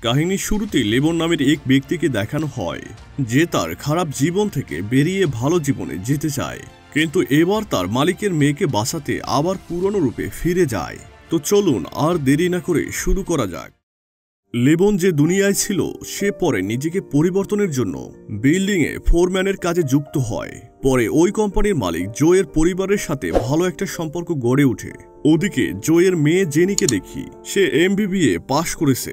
কাহিনীর শুরুতে লেবন নামের এক ব্যক্তিকে দেখানো হয় যে তার খারাপ জীবন থেকে বেরিয়ে ভালো জীবনে যেতে চায়, কিন্তু এবার তার মালিকের মেয়েকে বাঁচাতে আবার পুরনো রূপে ফিরে যায়। তো চলুন আর দেরি না করে শুরু করা যাক। লেবন যে দুনিয়ায় ছিল সে পরে নিজেকে পরিবর্তনের জন্য বিল্ডিংয়ে ফোরম্যানের কাজে যুক্ত হয়। পরে ওই কোম্পানির মালিক জোয়ের পরিবারের সাথে ভালো একটা সম্পর্ক গড়ে ওঠে। ওদিকে জোয়ের মেয়ে জেনিকে দেখি সে এমবিবিএ পাশ করেছে।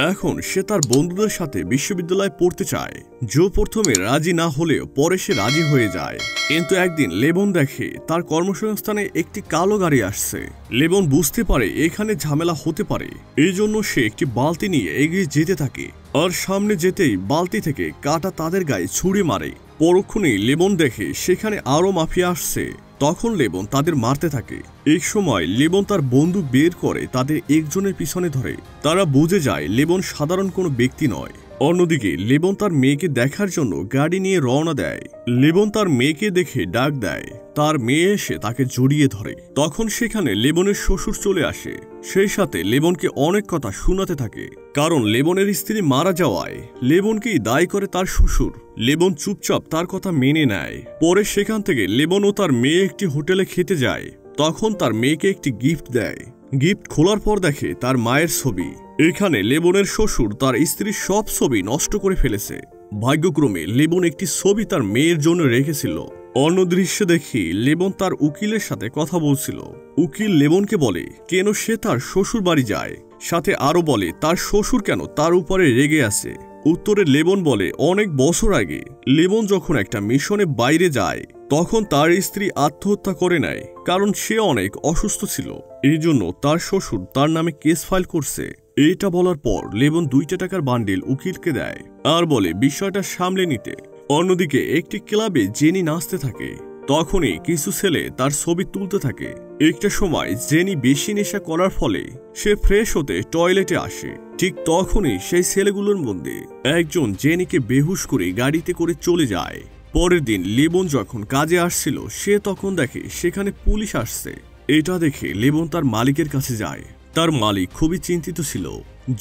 এখন সে তার বন্ধুদের সাথে বিশ্ববিদ্যালয়ে পড়তে চায়। জো প্রথমে রাজি না হলেও পরে সে রাজি হয়ে যায়। কিন্তু একদিন লেবন দেখে তার কর্মসংস্থানে একটি কালো গাড়ি আসছে। লেবন বুঝতে পারে এখানে ঝামেলা হতে পারে, এই জন্য সে একটি বালতি নিয়ে এগিয়ে যেতে থাকে। আর সামনে যেতেই বালতি থেকে কাঁটা তাদের গায়ে ছুঁড়ে মারে। পরক্ষণেই লেবন দেখে সেখানে আরো মাফিয়া আসছে। তখন লেবন তাদের মারতে থাকে। এক সময় লেবন তার বন্দুক বের করে তাদের একজনের পিছনে ধরে। তারা বুঝে যায় লেবন সাধারণ কোনো ব্যক্তি নয়। অন্যদিকে লেবন তার মেয়েকে দেখার জন্য গাড়ি নিয়ে রওনা দেয়। লেবন তার মেয়েকে দেখে ডাক দেয়। তার মেয়ে এসে তাকে জড়িয়ে ধরে। তখন সেখানে লেবনের শ্বশুর চলে আসে। সেই সাথে লেবনকে অনেক কথা শোনাতে থাকে, কারণ লেবনের স্ত্রী মারা যাওয়ায় লেবনকেই দায়ী করে তার শ্বশুর। লেবন চুপচাপ তার কথা মেনে নেয়। পরে সেখান থেকে লেবন ও তার মেয়ে একটি হোটেলে খেতে যায়। তখন তার মেয়েকে একটি গিফট দেয়। গিফট খোলার পর দেখে তার মায়ের ছবি। এখানে লেবনের শ্বশুর তার স্ত্রীর সব ছবি নষ্ট করে ফেলেছে। ভাগ্যক্রমে লেবন একটি ছবি তার মেয়ের জন্য রেখেছিল। অন্য দৃশ্যে দেখি লেবন তার উকিলের সাথে কথা বলছিল। উকিল লেবনকে বলে কেন সে তার শ্বশুর বাড়ি যায়, সাথে আরো বলে তার শ্বশুর কেন তার উপরে রেগে আছে। উত্তরে লেবন বলে অনেক বছর আগে লেবন যখন একটা মিশনে বাইরে যায় তখন তার স্ত্রী আত্মহত্যা করে নেয়, কারণ সে অনেক অসুস্থ ছিল। এই জন্য তার শ্বশুর তার নামে কেস ফাইল করছে। এটা বলার পর লেবন 2টা টাকার বান্ডিল উকিলকে দেয় আর বলে বিষয়টা সামলে নিতে। অন্যদিকে একটি ক্লাবে জেনি নাচতে থাকে। তখনই কিছু ছেলে তার ছবি তুলতে থাকে। একটা সময় জেনি বেশি নেশা করার ফলে সে ফ্রেশ হতে টয়লেটে আসে। ঠিক তখনই সেই ছেলেগুলোর মধ্যে একজন জেনিকে বেহুশ করে গাড়িতে করে চলে যায়। পরের দিন লেবন যখন কাজে আসছিল সে তখন দেখে সেখানে পুলিশ আসছে। এটা দেখে লেবন তার মালিকের কাছে যায়। তার মালিক খুবই চিন্তিত ছিল।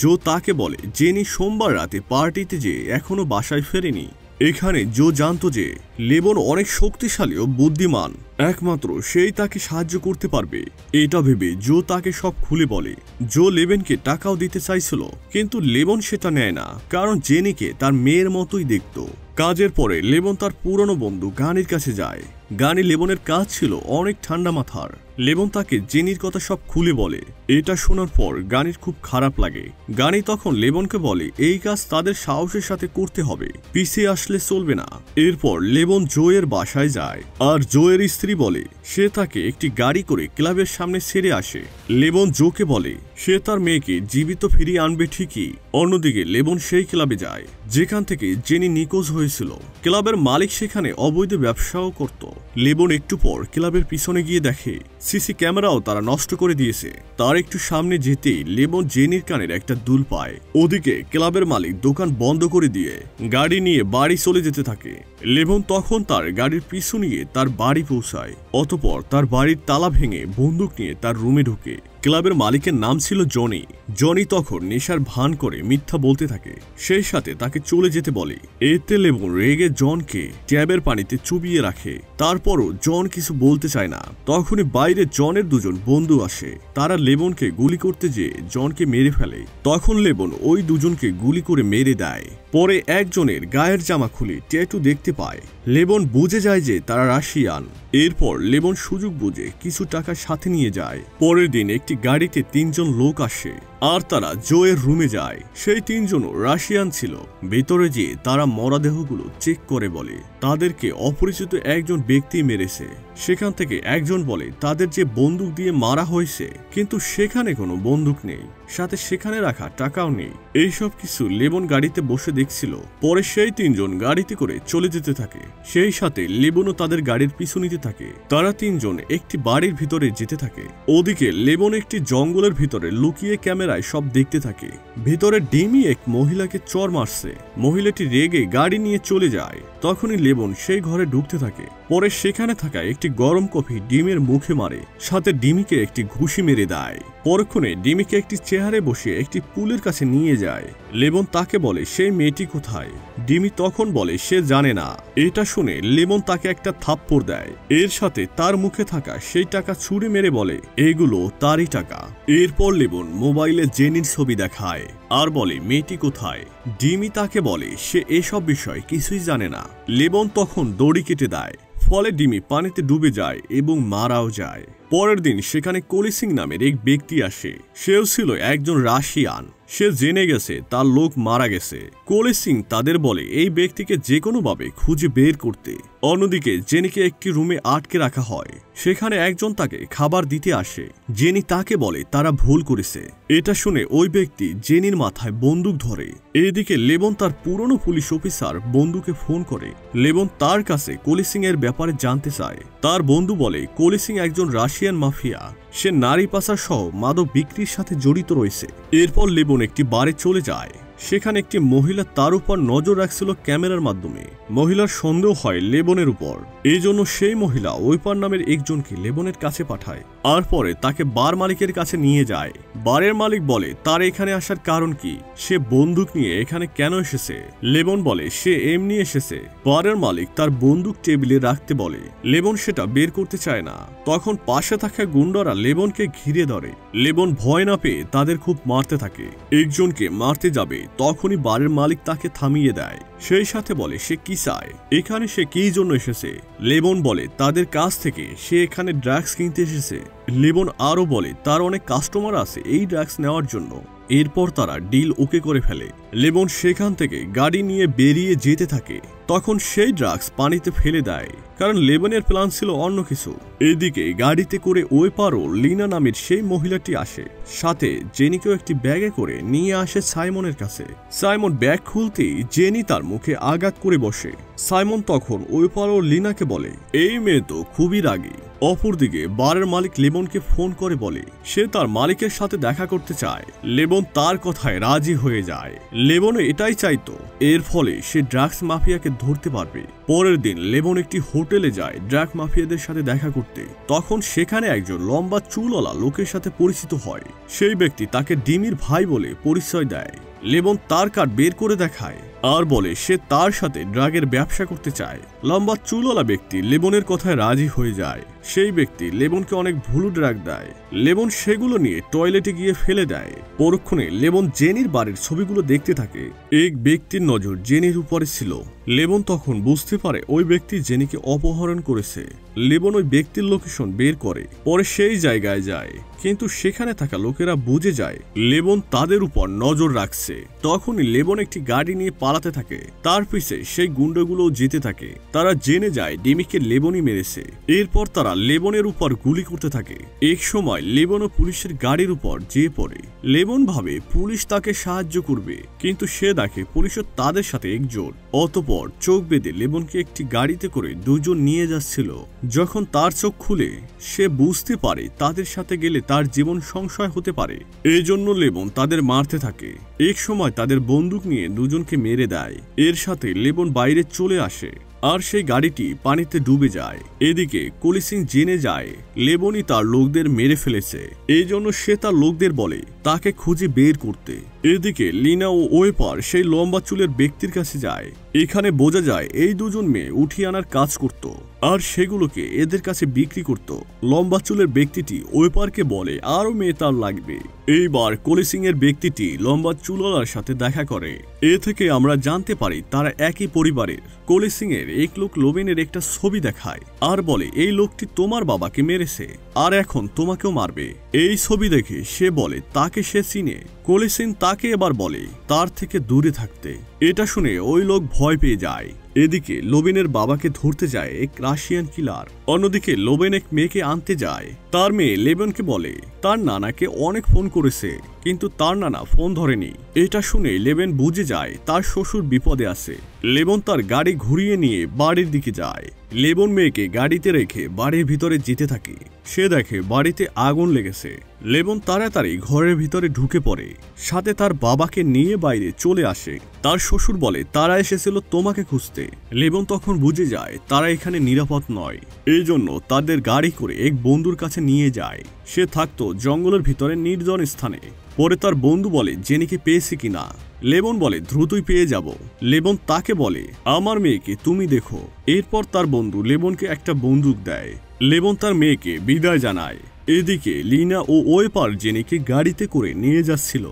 জো তাকে বলে জেনি সোমবার রাতে পার্টিতে যে এখনো বাসায় ফেরেনি। এখানে জো জানতো যে লেবন অনেক শক্তিশালী ও বুদ্ধিমান, একমাত্র সেই তাকে সাহায্য করতে পারবে। এটা ভেবে জো তাকে সব খুলে বলে। জো লেবনকে টাকাও দিতে চাইছিল, কিন্তু লেবন সেটা নেয় না, কারণ জেনিকে তার মেয়ের মতোই দেখত। কাজের পরে লেবন তার পুরনো বন্ধু গানির কাছে যায়। গানি লেবনের কাজ ছিল অনেক ঠান্ডা মাথার। লেবন তাকে জেনির কথা সব খুলে বলে। এটা শোনার পর গানির খুব খারাপ লাগে। গানি তখন লেবনকে বলে এই কাজ তাদের সাহসের সাথে করতে হবে, পিছিয়ে আসলে চলবে না। এরপর লেবন জোয়ের বাসায় যায়, আর জোয়ের স্ত্রী বলে সে তাকে একটি গাড়ি করে ক্লাবের সামনে ছেড়ে আসে। লেবন জোকে বলে সে তার মেয়েকে জীবিত ফিরিয়ে আনবে ঠিকই। অন্যদিকে লেবন সেই ক্লাবে যায় যেখান থেকে জেনি নিখোঁজ হয়েছিল। ক্লাবের মালিক সেখানে অবৈধ ব্যবসাও করত। লেবন একটু পর ক্লাবের পিছনে গিয়ে দেখে সিসি ক্যামেরাও তারা নষ্ট করে দিয়েছে। তার একটু সামনে যেতেই লেবন জেনির কানের একটা দুল পায়। ওদিকে ক্লাবের মালিক দোকান বন্ধ করে দিয়ে গাড়ি নিয়ে বাড়ি চলে যেতে থাকে। লেবন তখন তার গাড়ির পিছু নিয়ে তার বাড়ি পৌঁছায়। অতঃপর তার বাড়ির তালা ভেঙে বন্দুক নিয়ে তার রুমে ঢুকে। ক্লাবের মালিকের নাম ছিল জনি। জনি তখন নেশার ভান করে মিথ্যা বলতে থাকে। সেই সাথে তাকে চলে যেতে বলে। এতে লেবন রেগে জনকে ট্যাবের পানিতে চুবিয়ে রাখে। তারপরও জন কিছু বলতে চায় না। তখনই বাইরে জনের 2জন বন্ধু আসে। তারা লেবনকে গুলি করতে যেয়ে জনকে মেরে ফেলে। তখন লেবন ওই 2জনকে গুলি করে মেরে দেয়। পরে একজনের গায়ের জামা খুলে ট্যাটু দেখতে পায়। লেবন বুঝে যায় যে তারা রাশিয়ান। এরপর লেবন সুযোগ বুঝে কিছু টাকা সাথে নিয়ে যায়। পরের দিন একটি গাড়িতে 3জন লোক আসে আর তারা জোয়ের রুমে যায়। সেই 3জনও রাশিয়ান ছিল। ভেতরে যেয়ে তারা মরদেহগুলো চেক করে বলে তাদেরকে অপরিচিত একজন ব্যক্তি মেরেছে। সেখান থেকে একজন বলে তাদের যে বন্দুক দিয়ে মারা হয়েছে, কিন্তু সেখানে কোনো বন্দুক নেই, সাথে সেখানে রাখা টাকাও নেই। এইসব কিছু লেবন গাড়িতে বসে দেখছিল। পরে সেই 3জন গাড়িতে করে চলে যেতে থাকে। সেই সাথে লেবনও তাদের গাড়ির পিছু নিতে থাকে। তারা 3জন একটি বাড়ির ভিতরে যেতে থাকে। ওদিকে লেবন একটি জঙ্গলের ভিতরে লুকিয়ে ক্যামেরায় সব দেখতে থাকে। ভিতরে ডিমি এক মহিলাকে চড় মারছে। মহিলাটি রেগে গাড়ি নিয়ে চলে যায়। তখনই লেবন সেই ঘরে ঢুকতে থাকে। পরে সেখানে থাকা একটি গরম কফি ডিমের মুখে মারে, সাথে ডিমিকে একটি ঘুষি মেরে দেয়। পরক্ষণে ডিমিকে একটি চেয়ারে বসিয়ে একটি পুলের কাছে নিয়ে যায়। লেবন তাকে বলে সেই মেয়েটি কোথায়। ডিমি তখন বলে সে জানে না। এটা শুনে লেবন তাকে একটা থাপ্পড় দেয়। এর সাথে তার মুখে থাকা সেই টাকা ছুঁড়ে মেরে বলে এগুলো তারই টাকা। এরপর লেবন মোবাইলে জেনির ছবি দেখায় আর বলে মেয়েটি কোথায়। ডিমি তাকে বলে সে এসব বিষয় কিছুই জানে না। লেবন তখন দড়ি কেটে দেয়, ফলে ডিমি পানিতে ডুবে যায় এবং মারাও যায়। পরের দিন সেখানে কলি সিং নামের এক ব্যক্তি আসে। সেও ছিল একজন রাশিয়ান। সে জেনে গেছে তার লোক মারা গেছে। কলি সিং তাদের বলে এই ব্যক্তিকে যে কোনোভাবে খুঁজে বের করতে। অন্যদিকে জেনিকে একটি রুমে আটকে রাখা হয়। সেখানে একজন তাকে খাবার দিতে আসে। জেনি তাকে বলে তারা ভুল করেছে। এটা শুনে ওই ব্যক্তি জেনির মাথায় বন্দুক ধরে। এদিকে লেবন তার পুরনো পুলিশ অফিসার বন্ধুকে ফোন করে। লেবন তার কাছে কলি সিং এর ব্যাপারে জানতে চায়। তার বন্ধু বলে কলি সিং একজন রাশিয়ান মাফিয়া। সে নারী পাচার সহ মাদক বিক্রির সাথে জড়িত রয়েছে। এরপর লেবন একটি বারে চলে যায়। সেখানে একটি মহিলা তার উপর নজর রাখছিল ক্যামেরার মাধ্যমে। মহিলার সন্দেহ হয় লেবনের উপর। এই জন্য সেই মহিলা ওইপার নামের একজনকে লেবনের কাছে পাঠায় আর পরে তাকে বার মালিকের কাছে নিয়ে যায়। বারের মালিক বলে তার এখানে আসার কারণ কি, সে বন্দুক নিয়ে এখানে কেন এসেছে। লেবন বলে সে এমনি এসেছে। বারের মালিক তার বন্দুক টেবিলে রাখতে বলে। লেবন সেটা বের করতে চায় না। তখন পাশে থাকা গুন্ডারা লেবনকে ঘিরে ধরে। লেবন ভয় না পেয়ে তাদের খুব মারতে থাকে। একজনকে মারতে যাবে তখনই বারের মালিক তাকে থামিয়ে দেয়। সেই সাথে বলে সে কি চায়, এখানে সে কি জন্য এসেছে। লেবন বলে তাদের কাছ থেকে সে এখানে ড্রাগস কিনতে এসেছে। লেবন আরো বলে তার অনেক কাস্টমার আছে এই ড্রাগস নেওয়ার জন্য। এরপর তারা ডিল ওকে করে ফেলে। লেবন সেখান থেকে গাড়ি নিয়ে বেরিয়ে যেতে থাকে। তখন সেই ড্রাগস পানিতে ফেলে দেয়, কারণ লেবনের প্ল্যান ছিল অন্য কিছু। এদিকে গাড়িতে করে ওই পারও লিনা নামের সেই মহিলাটি আসে। সাথে জেনিকেও একটি ব্যাগে করে নিয়ে আসে সাইমনের কাছে। সাইমন ব্যাগ খুলতেই জেনি তার মুখে আঘাত করে বসে। সাইমন তখন ওই পারও লিনাকে বলে এই মেয়ে তো খুবই রাগী। অপরদিকে বারের মালিক লেবনকে ফোন করে বলে সে তার মালিকের সাথে দেখা করতে চায়। লেবন তার কথায় রাজি হয়ে যায়। লেবনও এটাই চাইতো। এর ফলে সে ড্রাগস মাফিয়াকে ধরতে পারবে। পরের দিন লেবন একটি হোটেলে যায় ড্রাগ মাফিয়াদের সাথে দেখা করতে। তখন সেখানে একজন লম্বা চুলওয়ালা লোকের সাথে পরিচিত হয়। সেই ব্যক্তি তাকে ডিমির ভাই বলে পরিচয় দেয়। লেবন তার কার্ড বের করে দেখায় আর বলে সে তার সাথে ড্রাগের ব্যবসা করতে চায়। লম্বা চুলওয়ালা ব্যক্তি লেবনের কথায় রাজি হয়ে যায়। সেই ব্যক্তি লেবনকে অনেক ভুল ড্রাগ দেয়। লেবন সেগুলো নিয়ে টয়লেটে গিয়ে ফেলে দেয়। পরক্ষণে লেবন জেনির বাড়ির ছবিগুলো দেখতে থাকে। এক ব্যক্তির নজর জেনির উপরে ছিল। লেবন তখন বুঝতে পারে ওই ব্যক্তি জেনিকে অপহরণ করেছে। লেবন ওই ব্যক্তির লোকেশন বের করে পরে সেই জায়গায় যায়, কিন্তু সেখানে থাকা লোকেরা বুঝে যায় লেবন তাদের উপর নজর রাখছে। তখনই লেবন একটি গাড়ি নিয়ে পালাতে থাকে। তার পিছে সেই গুন্ডাগুলো যেতে থাকে। তারা জেনে যায় ডিমিকে লেবনই মেরেছে। এরপর তারা লেবনের উপর গুলি করতে থাকে। এক সময় লেবনও পুলিশের গাড়ির উপর যেয়ে পড়ে। লেবন ভাবে পুলিশ তাকে সাহায্য করবে, কিন্তু সে দেখে পুলিশও তাদের সাথে একজোট। অতঃপর চোখ বেঁধে লেবনকে একটি গাড়িতে করে দুজন নিয়ে যাচ্ছিল। যখন তার চোখ খুলে সে বুঝতে পারে তাদের সাথে গেলে তার জীবন সংশয় হতে পারে। এই জন্য লেবন তাদের মারতে থাকে। এক সময় তাদের বন্দুক নিয়ে দুজনকে মেরে দেয়। এর সাথে লেবন বাইরে চলে আসে আর সেই গাড়িটি পানিতে ডুবে যায়। এদিকে কলি সিং জেনে যায় লেবনই তার লোকদের মেরে ফেলেছে। এই জন্য সে তার লোকদের বলে তাকে খুঁজে বের করতে। এদিকে লিনা ও ওয়েপার সেই লম্বা চুলের ব্যক্তির কাছে যায়। এখানে বোঝা যায় এই দুজন মেয়ে উঠিয়ে আনার কাজ করত আর সেগুলোকে এদের কাছে বিক্রি করত। লম্বা চুলের ব্যক্তিটি ওয়েপারকে বলে আরো মেয়ে তার লাগবে। এইবার কলি সিং এর ব্যক্তিটি লম্বা চুলওয়ালার সাথে দেখা করে। এ থেকে আমরা জানতে পারি তারা একই পরিবারের। কলি সিং এর এক লোক লোবেনের একটা ছবি দেখায় আর বলে এই লোকটি তোমার বাবাকে মেরেছে আর এখন তোমাকেও মারবে। এই ছবি দেখে সে বলে তাকে সে চিনে। কলি সিং তাকে এবার বলে তার থেকে দূরে থাকতে। এটা শুনে ওই লোক ভয় পেয়ে যায়। এদিকে লোবেনের বাবাকে ধরতে যায় এক রাশিয়ান কিলার। অন্যদিকে লোবেন এক মেয়েকে আনতে যায়। তার মেয়ে লেবনকে বলে তার নানাকে অনেক ফোন করেছে, কিন্তু তার নানা ফোন ধরেনি। এটা শুনে লেবন বুঝে যায় তার শ্বশুর বিপদে আছে। লেবন তার গাড়ি ঘুরিয়ে নিয়ে বাড়ির দিকে যায়। লেবন মেয়েকে গাড়িতে রেখে বাড়ির ভিতরে যেতে থাকে। সে দেখে বাড়িতে আগুন লেগেছে। লেবন তাড়াতাড়ি ঘরের ভিতরে ঢুকে পড়ে, সাথে তার বাবাকে নিয়ে বাইরে চলে আসে। তার শ্বশুর বলে তারা এসেছিল তোমাকে খুঁজতে। লেবন তখন বুঝে যায় তারা এখানে নিরাপদ নয়, এই জন্য তাদের গাড়ি করে এক বন্ধুর কাছে নিয়ে যায়। সে থাকতো জঙ্গলের ভিতরে নির্জন স্থানে। পরে তার বন্ধু বলে জেনিকে পেয়েছি কিনা। লেবন বলে দ্রুতই পেয়ে যাব। লেবন তাকে বলে আমার মেয়েকে তুমি দেখো। এরপর তার বন্ধু লেবনকে একটা বন্দুক দেয়। লেবন তার মেয়েকে বিদায় জানায়। এদিকে লিনা ও ওয়েফার জেনিকে গাড়িতে করে নিয়ে যাচ্ছিল।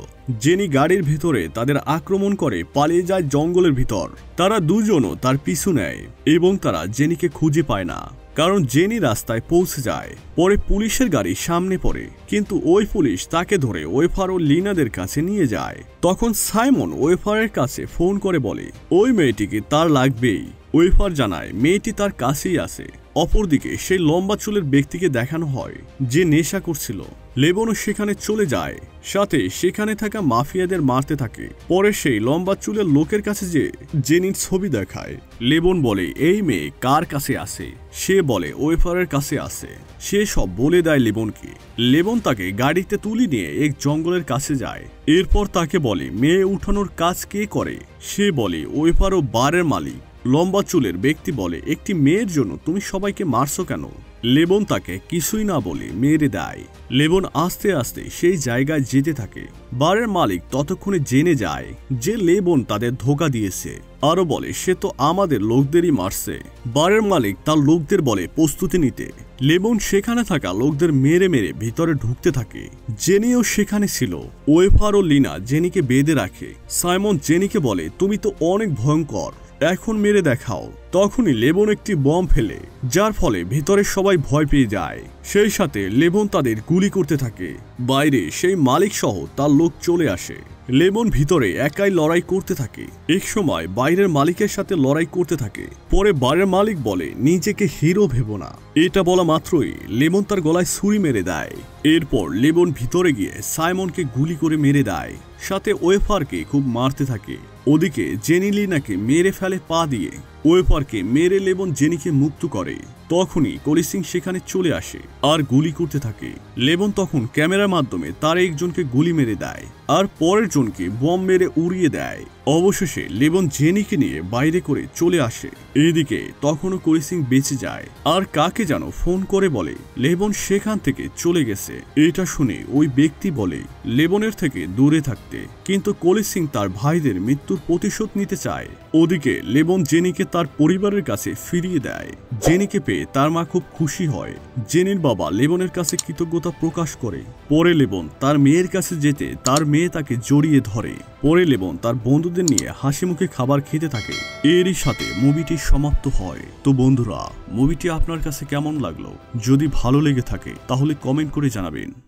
জেনি গাড়ির ভেতরে তাদের আক্রমণ করে পালিয়ে যায় জঙ্গলের ভিতর। তারা দুজনও তার পিছু নেয় এবং তারা জেনিকে খুঁজে পায় না, কারণ জেনি রাস্তায় পৌঁছে যায়। পরে পুলিশের গাড়ি সামনে পড়ে, কিন্তু ওই পুলিশ তাকে ধরে ওয়েফার ও লিনাদের কাছে নিয়ে যায়। তখন সাইমন ওয়েফারের কাছে ফোন করে বলে ওই মেয়েটিকে তার লাগবেই। ওয়েফার জানায় মেয়েটি তার কাছেই আছে। অপরদিকে সেই লম্বা চুলের ব্যক্তিকে দেখানো হয় যে নেশা করছিল। লেবনও সেখানে চলে যায়, সাথে সেখানে থাকা মাফিয়াদের মারতে থাকে। পরে সেই লম্বা চুলের লোকের কাছে যে জেনির ছবি দেখায়। লেবন বলে এই মেয়ে কার কাছে আছে। সে বলে ওয়েফারের কাছে আছে। সে সব বলে দেয় লেবনকে। লেবন তাকে গাড়িতে তুলে নিয়ে এক জঙ্গলের কাছে যায়। এরপর তাকে বলে মেয়ে উঠানোর কাজ কে করে। সে বলে ওয়েফার ও বারের মালিক। লম্বা চুলের ব্যক্তি বলে একটি মেয়ের জন্য তুমি সবাইকে মারছো কেন। লেবন তাকে কিছুই না বলে মেরে দেয়। লেবন আস্তে আস্তে সেই জায়গায় যেতে থাকে। বারের মালিক ততক্ষণে জেনে যায় যে লেবন তাদের ধোঁকা দিয়েছে। আরো বলে সে তো আমাদের লোকদেরই মারছে। বারের মালিক তার লোকদের বলে প্রস্তুতি নিতে। লেবন সেখানে থাকা লোকদের মেরে মেরে ভিতরে ঢুকতে থাকে। জেনিও সেখানে ছিল। ওয়েফার ও লিনা জেনিকে বেঁধে রাখে। সাইমন জেনিকে বলে তুমি তো অনেক ভয়ঙ্কর, এখন মেরে দেখাও। তখনই লেবন একটি বম ফেলে, যার ফলে ভেতরে সবাই ভয় পেয়ে যায়। সেই সাথে লেবন তাদের গুলি করতে থাকে। বাইরে সেই মালিক সহ তার লোক চলে আসে। লেবন ভিতরে একাই লড়াই করতে থাকে। এক সময় বাইরের মালিকের সাথে লড়াই করতে থাকে। পরে বাইরের মালিক বলে নিজেকে হিরো ভেবো না। এটা বলা মাত্রই লেবন তার গলায় ছুরি মেরে দেয়। এরপর লেবন ভিতরে গিয়ে সাইমনকে গুলি করে মেরে দেয়, সাথে ওয়েফারকে খুব মারতে থাকে। ওদিকে জেনি লিনাকে মেরে ফেলে পা দিয়ে। ওয়েফারকে মেরে লেবন জেনিকে মুক্ত করে। তখনই কলি সিং সেখানে চলে আসে আর গুলি করতে থাকে। লেবন তখন ক্যামেরার মাধ্যমে তার একজনকে গুলি মেরে দেয় আর পরের জনকে বম মেরে উড়িয়ে দেয়। অবশেষে লেবন জেনিকে নিয়ে বাইরে করে চলে আসে। এদিকে তখনও কলি সিং বেঁচে যায় আর কাকে যেন ফোন করে বলে লেবন সেখান থেকে চলে গেছে। এটা শুনে ওই ব্যক্তি বলে লেবনের থেকে দূরে থাকতে, কিন্তু কলি সিং তার ভাইদের মৃত্যুর প্রতিশোধ নিতে চায়। ওদিকে লেবন জেনিকে তার পরিবারের কাছে ফিরিয়ে দেয়। জেনিকে পেয়ে তার মা খুব খুশি হয়। জেনির বাবা লেবনের কাছে কৃতজ্ঞতা প্রকাশ করে। পরে লেবন তার মেয়ের কাছে যেতে তার মেয়ে তাকে জড়িয়ে ধরে। পরে লেবন তার বন্ধুদের নিয়ে হাসি মুখে খাবার খেতে থাকে। এরই সাথে মুভিটি সমাপ্ত হয়। তো বন্ধুরা, মুভিটি আপনার কাছে কেমন লাগলো? যদি ভালো লেগে থাকে তাহলে কমেন্ট করে জানাবেন।